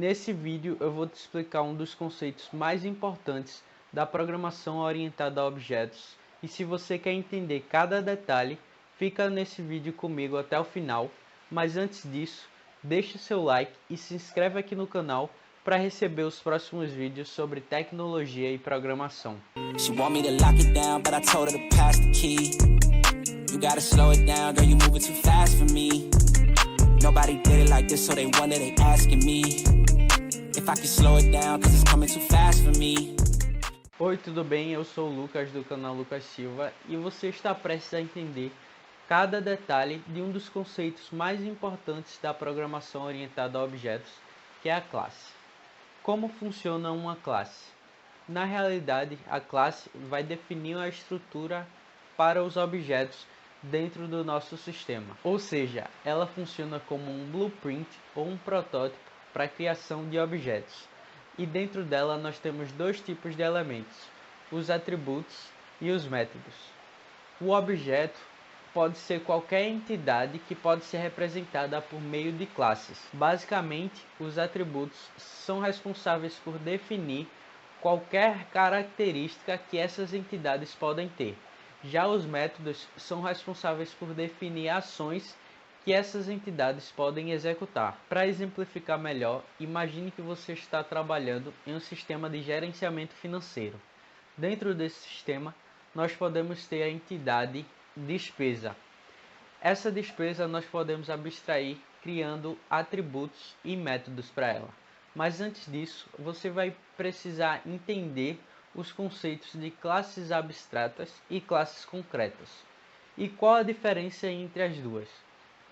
nesse vídeo eu vou te explicar um dos conceitos mais importantes da programação orientada a objetos. E se você quer entender cada detalhe, fica nesse vídeo comigo até o final. Mas antes disso, deixe seu like e se inscreve aqui no canal para receber os próximos vídeos sobre tecnologia e programação. She want me to lock it down, but I told her to pass the key. You gotta slow it down, girl, you moving too fast for me. Nobody did it like this, so they wonder, they asking me if I can slow it down, cause it's coming too fast for me. Oi, tudo bem? Eu sou o Lucas do canal Lucas Silva e você está prestes a entender cada detalhe de um dos conceitos mais importantes da programação orientada a objetos, que é a classe. Como funciona uma classe? Na realidade, a classe vai definir a estrutura para os objetos dentro do nosso sistema. Ou seja, ela funciona como um blueprint ou um protótipo para a criação de objetos. E dentro dela nós temos dois tipos de elementos, os atributos e os métodos. O objeto pode ser qualquer entidade que pode ser representada por meio de classes. Basicamente, os atributos são responsáveis por definir qualquer característica que essas entidades podem ter. Já os métodos são responsáveis por definir ações que essas entidades podem executar. Para exemplificar melhor, imagine que você está trabalhando em um sistema de gerenciamento financeiro. Dentro desse sistema, nós podemos ter a entidade despesa. Essa despesa nós podemos abstrair criando atributos e métodos para ela. Mas antes disso, você vai precisar entender os conceitos de classes abstratas e classes concretas. E qual a diferença entre as duas?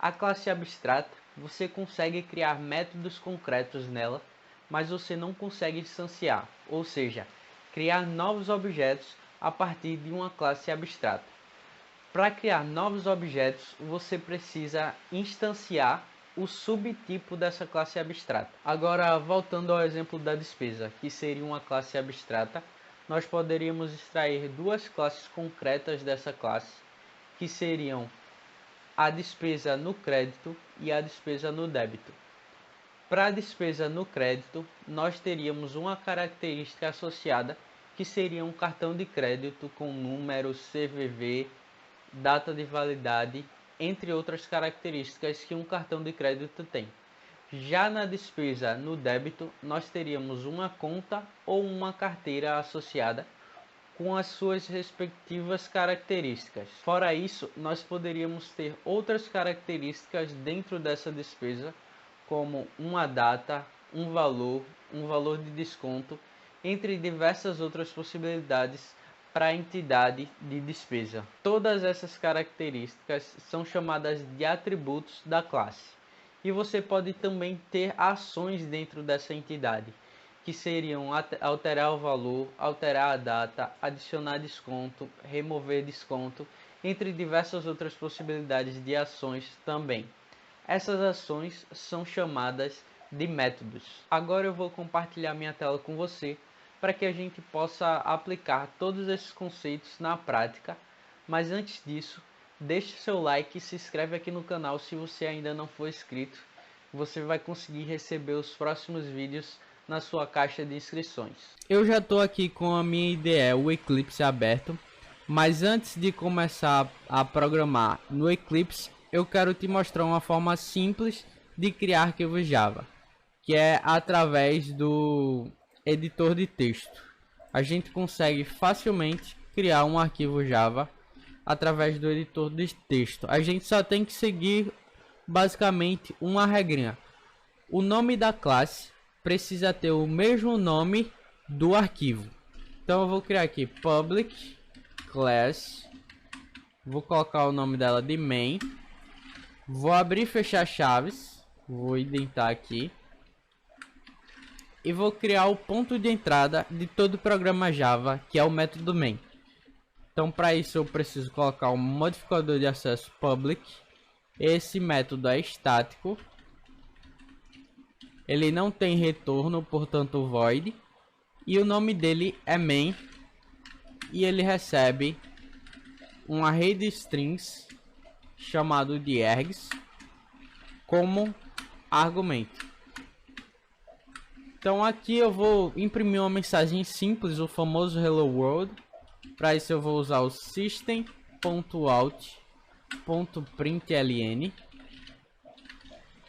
A classe abstrata, você consegue criar métodos concretos nela, mas você não consegue instanciar, ou seja, criar novos objetos a partir de uma classe abstrata. Para criar novos objetos, você precisa instanciar o subtipo dessa classe abstrata. Agora, voltando ao exemplo da despesa, que seria uma classe abstrata, nós poderíamos extrair duas classes concretas dessa classe, que seriam a despesa no crédito e a despesa no débito. Para a despesa no crédito, nós teríamos uma característica associada, que seria um cartão de crédito com número, CVV, data de validade, entre outras características que um cartão de crédito tem. Já na despesa no débito, nós teríamos uma conta ou uma carteira associada com as suas respectivas características. Fora isso, nós poderíamos ter outras características dentro dessa despesa, como uma data, um valor de desconto, entre diversas outras possibilidades para a entidade de despesa. Todas essas características são chamadas de atributos da classe. E você pode também ter ações dentro dessa entidade, que seriam alterar o valor, alterar a data, adicionar desconto, remover desconto, entre diversas outras possibilidades de ações também. Essas ações são chamadas de métodos. Agora eu vou compartilhar minha tela com você, para que a gente possa aplicar todos esses conceitos na prática. Mas antes disso, deixe seu like e se inscreve aqui no canal se você ainda não for inscrito. Você vai conseguir receber os próximos vídeos na sua caixa de inscrições. Eu já estou aqui com a minha IDE, o Eclipse, aberto. Mas antes de começar a programar no Eclipse, eu quero te mostrar uma forma simples de criar arquivos Java, que é através do editor de texto. A gente consegue facilmente criar um arquivo Java através do editor de texto. A gente só tem que seguir basicamente uma regrinha. O nome da classe precisa ter o mesmo nome do arquivo. Então eu vou criar aqui public class, vou colocar o nome dela de main, vou abrir e fechar chaves, vou indentar aqui e vou criar o ponto de entrada de todo o programa Java, que é o método main. Então para isso eu preciso colocar um modificador de acesso public. Esse método é estático, ele não tem retorno, portanto void, e o nome dele é main, e ele recebe um array de strings chamado de args como argumento. Então aqui eu vou imprimir uma mensagem simples, o famoso Hello World. Para isso eu vou usar o system.out.println.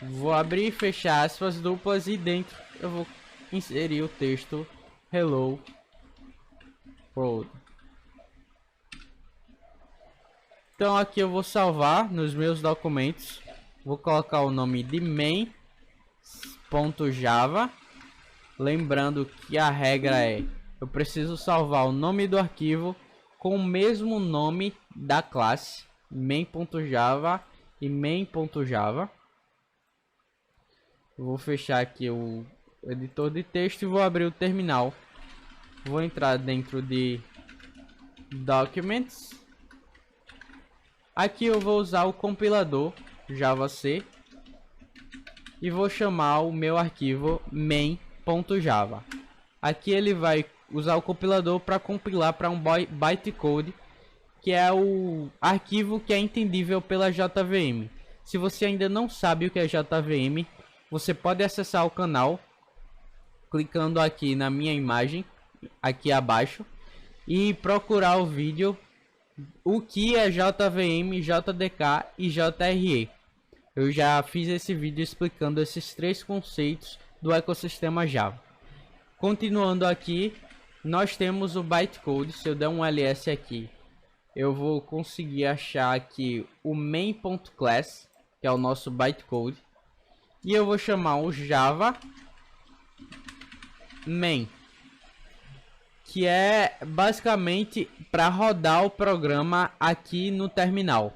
Vou abrir e fechar aspas duplas e dentro eu vou inserir o texto Hello World. Então aqui eu vou salvar nos meus documentos. Vou colocar o nome de main.java. Lembrando que a regra é: eu preciso salvar o nome do arquivo com o mesmo nome da classe main.java e main.java. Vou fechar aqui o editor de texto e vou abrir o terminal. Vou entrar dentro de Documents. Aqui eu vou usar o compilador JavaC e vou chamar o meu arquivo main.java. Aqui ele vai usar o compilador para compilar para um bytecode, que é o arquivo que é entendível pela JVM. Se você ainda não sabe o que é JVM, você pode acessar o canal clicando aqui na minha imagem, aqui abaixo, e procurar o vídeo o que é JVM, JDK e JRE. Eu já fiz esse vídeo explicando esses três conceitos do ecossistema Java. Continuando aqui, nós temos o bytecode. Se eu der um ls aqui, eu vou conseguir achar aqui o main.class, que é o nosso bytecode, e eu vou chamar o Java main, que é basicamente para rodar o programa aqui no terminal.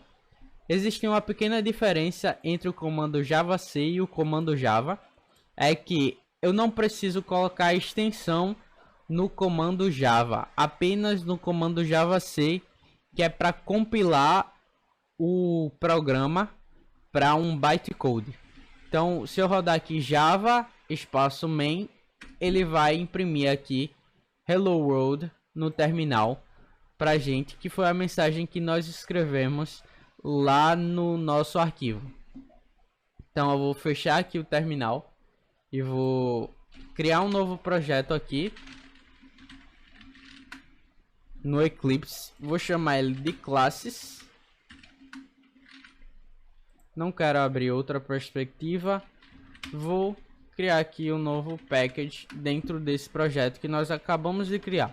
Existe uma pequena diferença entre o comando javac e o comando Java, é que eu não preciso colocar a extensão no comando Java, apenas no comando javac, que é para compilar o programa para um bytecode. Então, se eu rodar aqui Java espaço main, ele vai imprimir aqui Hello World no terminal pra gente, que foi a mensagem que nós escrevemos lá no nosso arquivo. Então eu vou fechar aqui o terminal e vou criar um novo projeto aqui no Eclipse. Vou chamar ele de classes. Não quero abrir outra perspectiva. Vou criar aqui um novo package dentro desse projeto que nós acabamos de criar.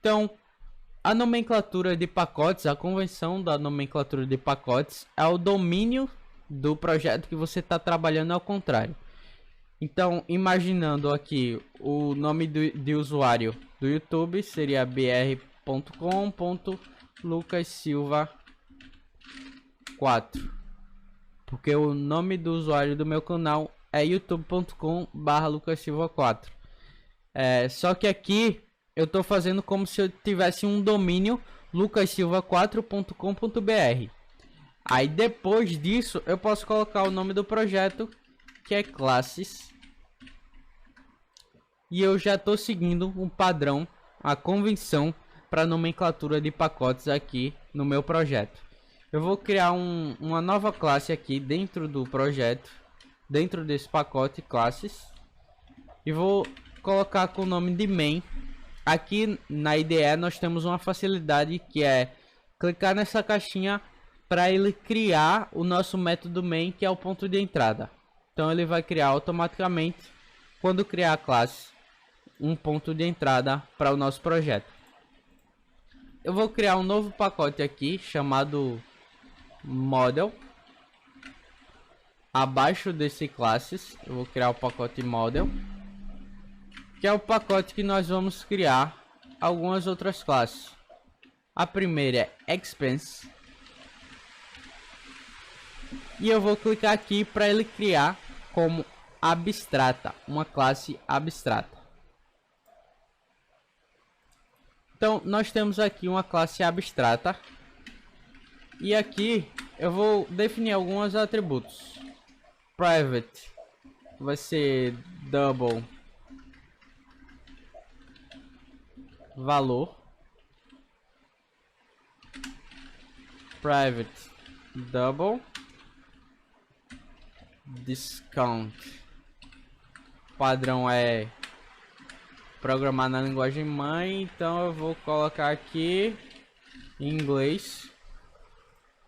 Então, a nomenclatura de pacotes, a convenção da nomenclatura de pacotes é o domínio do projeto que você está trabalhando ao contrário. Então, imaginando aqui o nome de usuário do YouTube seria br.com.lucassilva4, porque o nome do usuário do meu canal é youtube.com/lucassilva4. Só que aqui eu estou fazendo como se eu tivesse um domínio lucassilva4.com.br. Aí depois disso eu posso colocar o nome do projeto, que é classes, e eu já estou seguindo um padrão, a convenção para nomenclatura de pacotes aqui no meu projeto. Eu vou criar uma nova classe aqui dentro do projeto, dentro desse pacote classes, e vou colocar com o nome de main. Aqui na IDE nós temos uma facilidade que é clicar nessa caixinha para ele criar o nosso método main, que é o ponto de entrada. Então ele vai criar automaticamente, quando criar a classe, um ponto de entrada para o nosso projeto. Eu vou criar um novo pacote aqui chamado model. Abaixo desse classes eu vou criar o pacote model, que é o pacote que nós vamos criar algumas outras classes. A primeira é expense, e eu vou clicar aqui para ele criar como abstrata, uma classe abstrata. Então nós temos aqui uma classe abstrata, e aqui eu vou definir alguns atributos. Private vai ser double valor, private double discount. padrão é programar na linguagem mãe, então eu vou colocar aqui em inglês.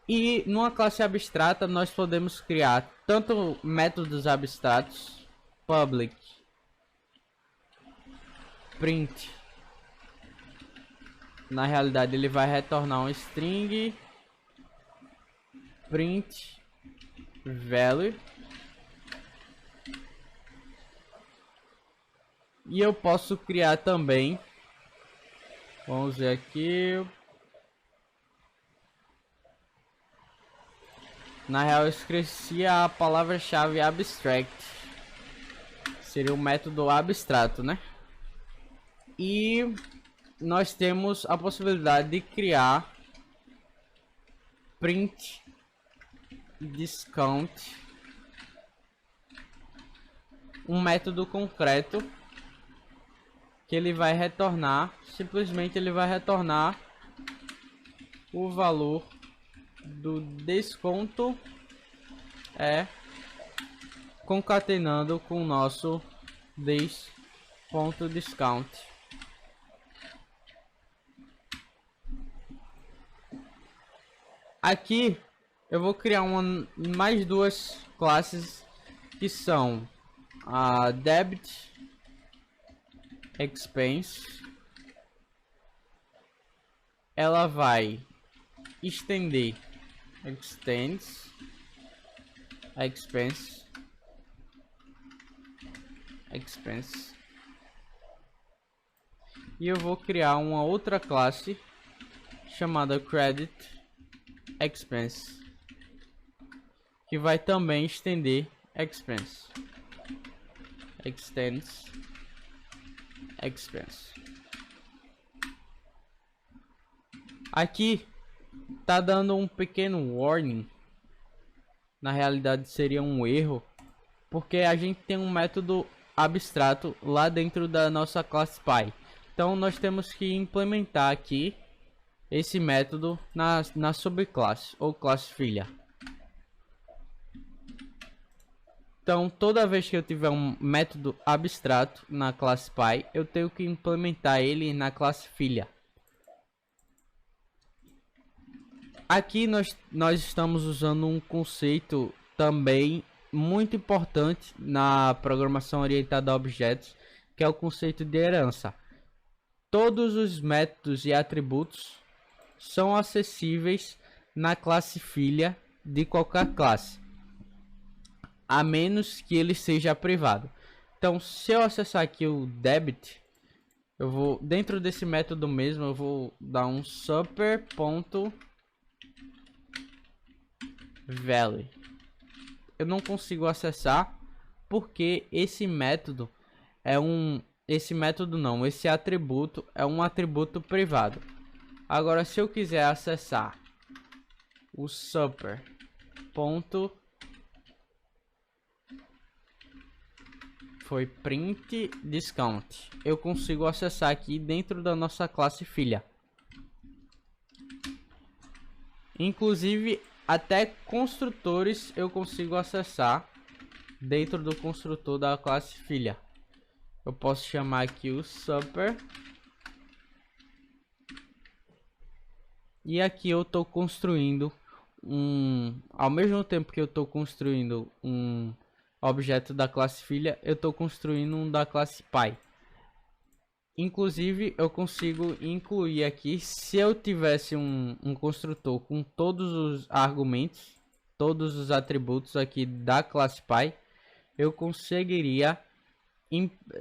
E numa classe abstrata nós podemos criar tanto métodos abstratos, public, print. Na realidade ele vai retornar um string, print value. E eu posso criar também, vamos ver aqui, na real eu esqueci a palavra-chave abstract, seria um método abstrato, né? E nós temos a possibilidade de criar print discount, um método concreto que ele vai retornar, simplesmente ele vai retornar o valor do desconto concatenando com o nosso this.discount. Aqui eu vou criar mais duas classes que são a debit expense. Ela vai estender extends expense e eu vou criar uma outra classe chamada credit expense que vai também estender expense extends expense. Aqui tá dando um pequeno warning, na realidade seria um erro, porque a gente tem um método abstrato lá dentro da nossa classe Py. Então nós temos que implementar aqui esse método na subclasse ou classe filha. Então toda vez que eu tiver um método abstrato na classe Py, eu tenho que implementar ele na classe filha. Aqui nós estamos usando um conceito também muito importante na programação orientada a objetos, que é o conceito de herança. Todos os métodos e atributos são acessíveis na classe filha de qualquer classe, a menos que ele seja privado. Então, se eu acessar aqui o debit, eu vou dentro desse método mesmo, eu vou dar um super.value. Eu não consigo acessar porque esse método esse atributo é um atributo privado. Agora, se eu quiser acessar o super foi print discount, eu consigo acessar aqui dentro da nossa classe filha. Inclusive até construtores eu consigo acessar dentro do construtor da classe filha. Eu posso chamar aqui o super e aqui eu estou construindo ao mesmo tempo que eu estou construindo um objeto da classe filha, eu estou construindo um da classe Py. Inclusive eu consigo incluir aqui, se eu tivesse um construtor com todos os argumentos, todos os atributos aqui da classe Py, eu conseguiria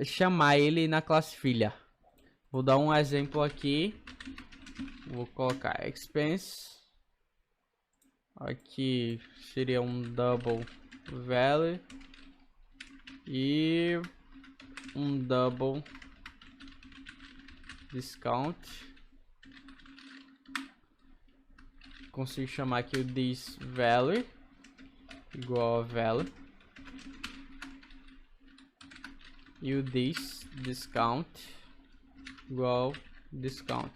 chamar ele na classe filha. Vou dar um exemplo aqui, vou colocar expense, aqui seria um double value e um double discount. Consigo chamar aqui o this value igual a value e o this discount igual discount.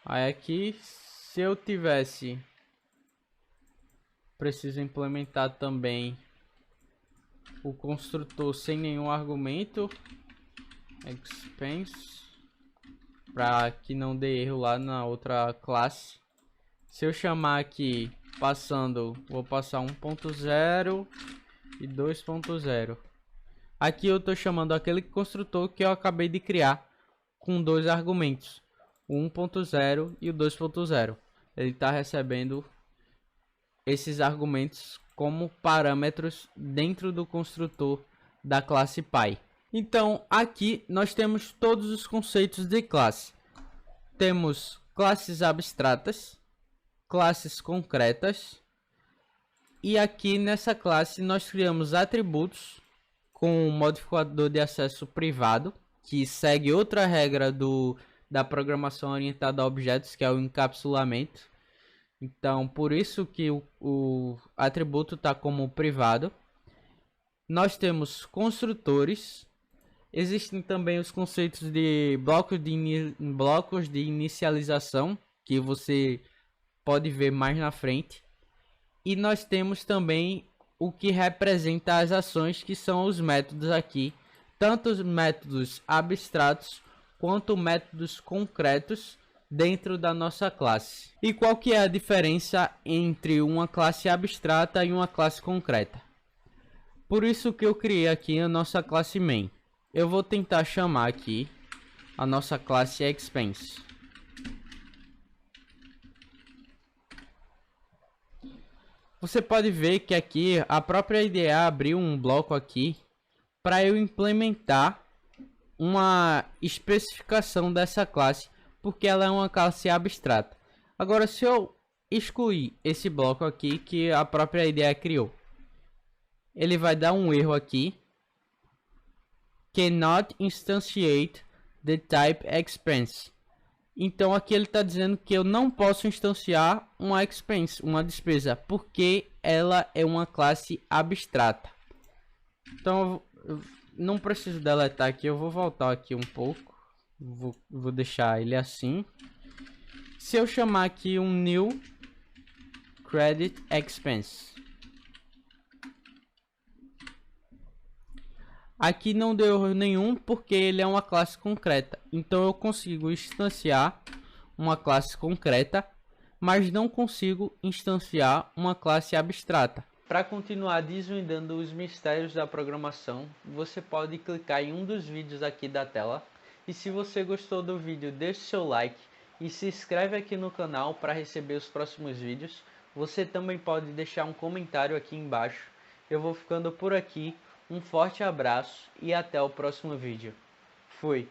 Aí aqui, se eu tivesse preciso implementar também o construtor sem nenhum argumento, expense, para que não dê erro lá na outra classe. Se eu chamar aqui vou passar 1.0 e 2.0. Aqui eu estou chamando aquele construtor que eu acabei de criar com dois argumentos, o 1.0 e o 2.0. Ele está recebendo esses argumentos como parâmetros dentro do construtor da classe Pi. Então aqui nós temos todos os conceitos de classe. Temos classes abstratas, classes concretas, e aqui nessa classe nós criamos atributos com um modificador de acesso privado, que segue outra regra da programação orientada a objetos, que é o encapsulamento. Então, por isso que o atributo está como privado. Nós temos construtores. Existem também os conceitos de blocos de inicialização, que você pode ver mais na frente. E nós temos também o que representa as ações, que são os métodos aqui, tanto os métodos abstratos quanto métodos concretos dentro da nossa classe. E qual que é a diferença entre uma classe abstrata e uma classe concreta? Por isso que eu criei aqui a nossa classe main. Eu vou tentar chamar aqui a nossa classe expense. Você pode ver que aqui a própria IDE abriu um bloco aqui para eu implementar uma especificação dessa classe, porque ela é uma classe abstrata. Agora, se eu excluir esse bloco aqui que a própria IDE criou, ele vai dar um erro aqui. Cannot instantiate the type expense. Então aqui ele está dizendo que eu não posso instanciar uma expense, uma despesa, porque ela é uma classe abstrata. Então eu não preciso deletar aqui, eu vou voltar aqui um pouco. Vou deixar ele assim. Se eu chamar aqui um new credit expense, aqui não deu erro nenhum porque ele é uma classe concreta. Então eu consigo instanciar uma classe concreta, mas não consigo instanciar uma classe abstrata. Para continuar desvendando os mistérios da programação, você pode clicar em um dos vídeos aqui da tela. E se você gostou do vídeo, deixe seu like e se inscreve aqui no canal para receber os próximos vídeos. Você também pode deixar um comentário aqui embaixo. Eu vou ficando por aqui. Um forte abraço e até o próximo vídeo. Fui!